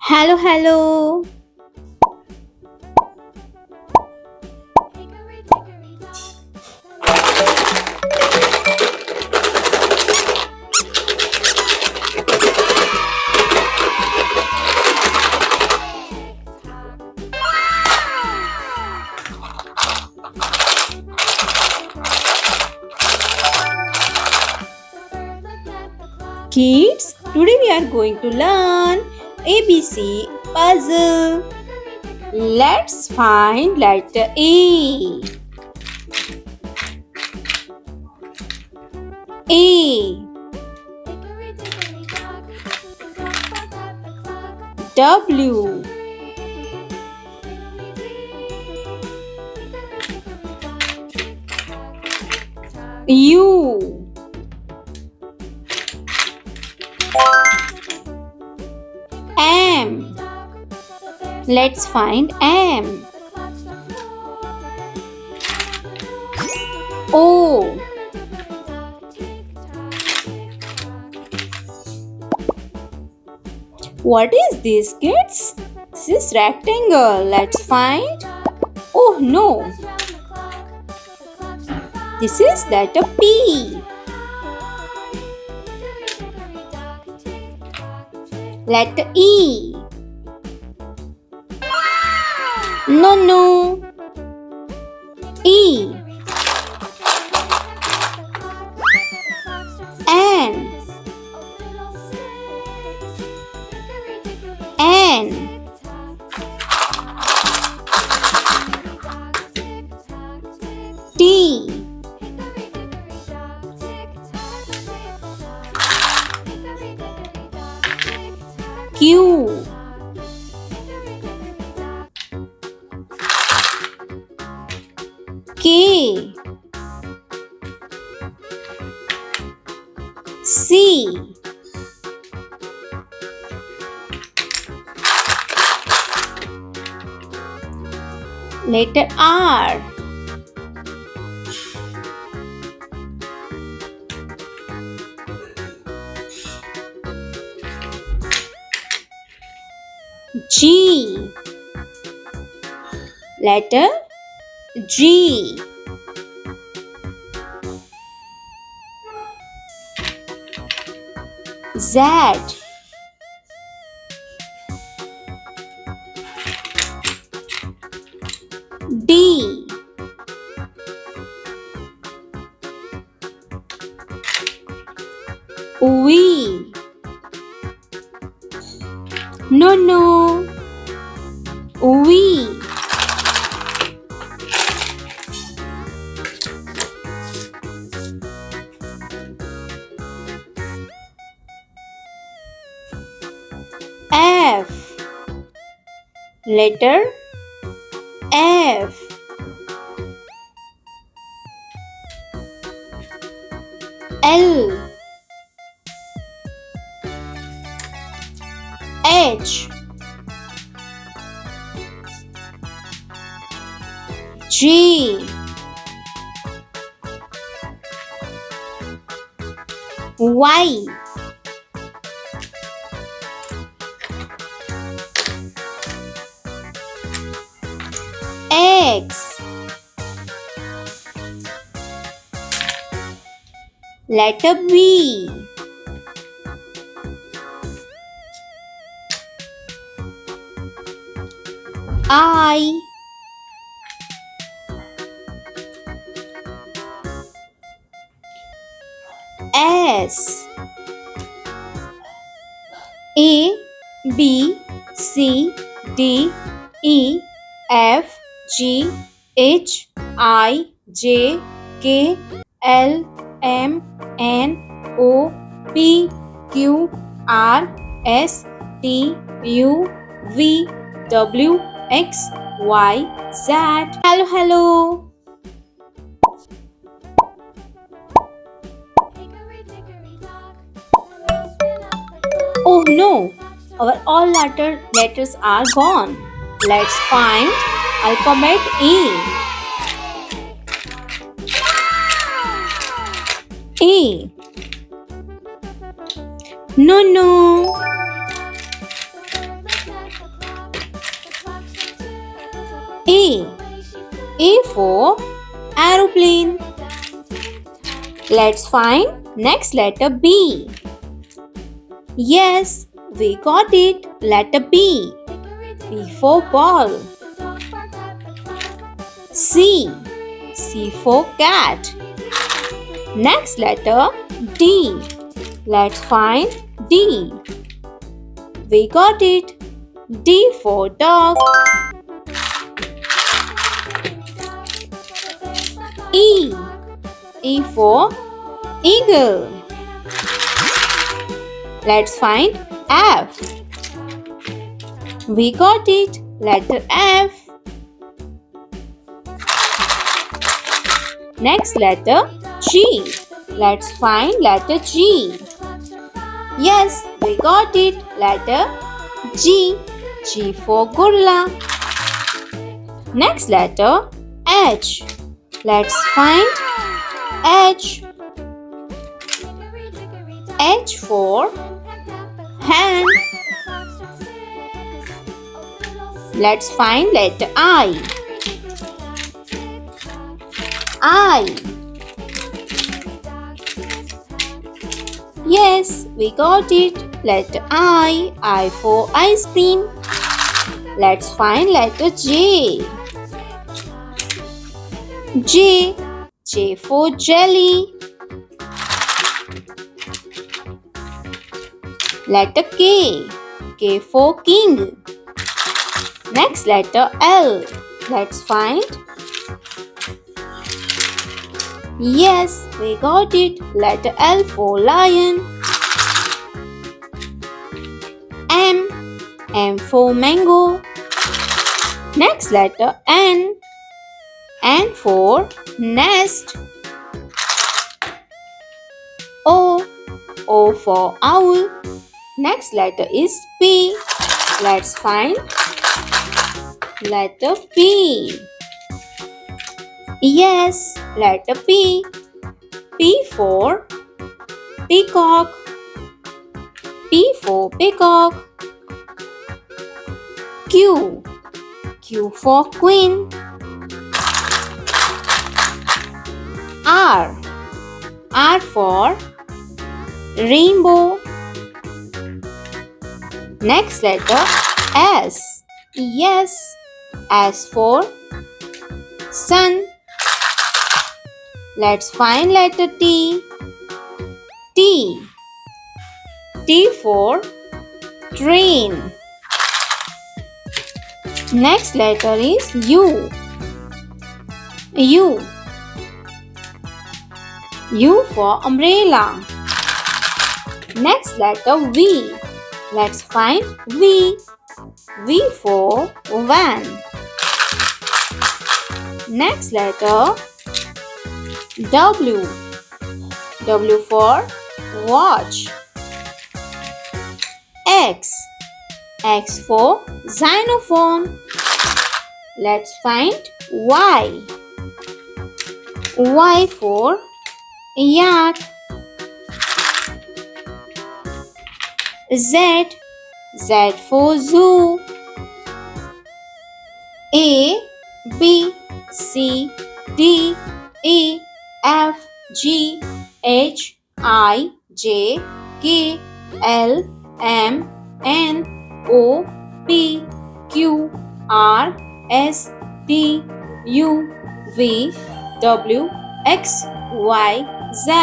Hello, hello. Kids, today we are going to learn ABC puzzle. Let's find letter A. A. W. U. M. Let's find M. O. What is this, kids? This is rectangle. Let's find. Oh no, this is letter P. Letter E. No, no. E. N. N. T. Q. K. C. Letter R. G. Letter G. Z. D. V. No, no. V. F. Letter F. L. H. G. Y. X. Letter B. I. S. A. B. C. D. E. F. G. H. I. J. K. L. M. N. O. P. Q. R. S. T. U. V. W. X. Y. Z. Hello, hello. Oh no, our all letters are gone. Let's find alphabet A. A. No, no. A. A for aeroplane. Let's find next letter B. Yes, we got it. Letter B. B for ball. C. C for cat. Next letter D. Let's find D. We got it. D for dog. E. E for eagle. Let's find F. We got it. Letter F. Next letter G. Let's find letter G. Yes, we got it. Letter G. G for gorilla. Next letter H. Let's find H. H for hand. Let's find letter I. I. Yes, we got it. Letter I. I for ice cream. Let's find letter J. J. J for jelly. Letter K. K for king. Next letter L. Let's find. Yes, we got it. Letter L for lion. M. M for mango. Next letter N. N for nest. O. O for owl. Next letter is P. Let's find letter P. Yes, letter P. P for peacock. P for peacock. Q. Q for queen. R. R for rainbow. Next letter S. Yes, S for sun. Let's find letter T. T. T for train. Next letter is U. U. U for umbrella. Next letter V. Let's find V. V for van. Next letter W. W for watch. X. X for xylophone. Let's find Y. Y for yak. Z. Z for zoo. A, B, C, D, E, F, G, H, I, J, K, L, M, N, O, P, Q, R, S, T, U, V, W, X, Y, Z.